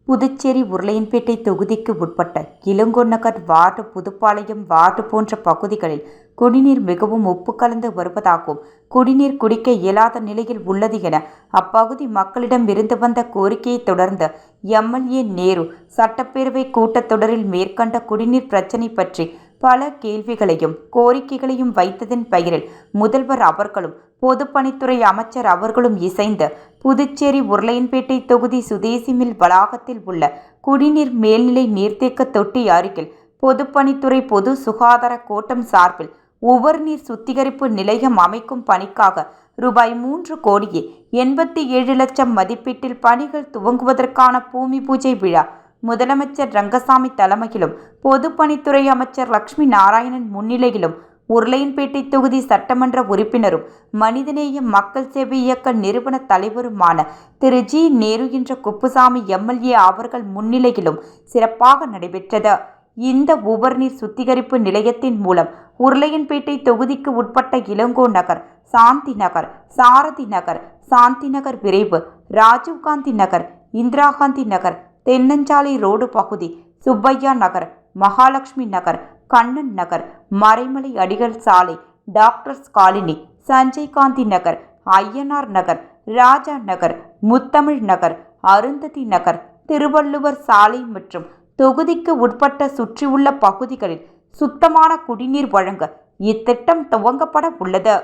புதுச்சேரி உருளையன்பேட்டை தொகுதிக்கு உட்பட்ட Ilangonagar ward, Pudupalayam ward போன்ற பகுதிகளில் குடிநீர் மிகவும் உப்பு கலந்து வருவதாகவும், குடிநீர் குடிக்க இயலாத நிலையில் உள்ளது என அப்பகுதி மக்களிடம் இருந்து வந்த கோரிக்கையை தொடர்ந்து எம்எல்ஏ நேரு சட்டப்பேரவை கூட்டத்தொடரில் மேற்கண்ட குடிநீர் பிரச்சினை பற்றி பல கேள்விகளையும் கோரிக்கைகளையும் வைத்ததன் பெயரில் முதல்வர் அவர்களும் பொதுப்பணித்துறை அமைச்சர் அவர்களும் இசைந்து புதுச்சேரி உருளையன்பேட்டை தொகுதி சுதேசி மில் வளாகத்தில் உள்ள குடிநீர் மேல்நிலை நீர்த்தேக்க தொட்டி அருகில் பொதுப்பணித்துறை பொது சுகாதார கோட்டம் சார்பில் உவர்நீர் சுத்திகரிப்பு நிலையம் அமைக்கும் பணிக்காக ரூபாய் 3,87,00,000 மதிப்பீட்டில் பணிகள் துவங்குவதற்கான பூமி பூஜை விழா முதலமைச்சர் ரங்கசாமி தலைமையிலும் பொதுப்பணித்துறை அமைச்சர் லட்சுமி நாராயணன் முன்னிலையிலும் உருளையன்பேட்டை தொகுதி சட்டமன்ற உறுப்பினரும் மனிதநேய மக்கள் சேவை இயக்க நிறுவன தலைவருமான திரு ஜி. நேரு என்ற குப்புசாமி எம்எல்ஏ அவர்கள் முன்னிலையிலும் சிறப்பாக நடைபெற்றது. இந்த உவர்நீர் சுத்திகரிப்பு நிலையத்தின் மூலம் உருளையன்பேட்டை தொகுதிக்கு உட்பட்ட இளங்கோ நகர், சாந்தி நகர், சாரதி நகர், சாந்தி நகர் விரைவு, ராஜீவ்காந்தி நகர், இந்திரா காந்தி நகர், தென்னஞ்சாலை ரோடு பகுதி, சுப்பையா நகர், மகாலட்சுமி நகர், கண்ணன் நகர், மறைமலை அடிகள் சாலை, டாக்டர்ஸ் காலனி, சஞ்சய் காந்தி நகர், ஐயனார் நகர், ராஜா நகர், முத்தமிழ் நகர், அருந்ததி நகர், திருவள்ளுவர் சாலை மற்றும் தொகுதிக்கு உட்பட்ட சுற்றியுள்ள பகுதிகளில் சுத்தமான குடிநீர் வழங்க இத்திட்டம் துவங்கப்பட உள்ளது.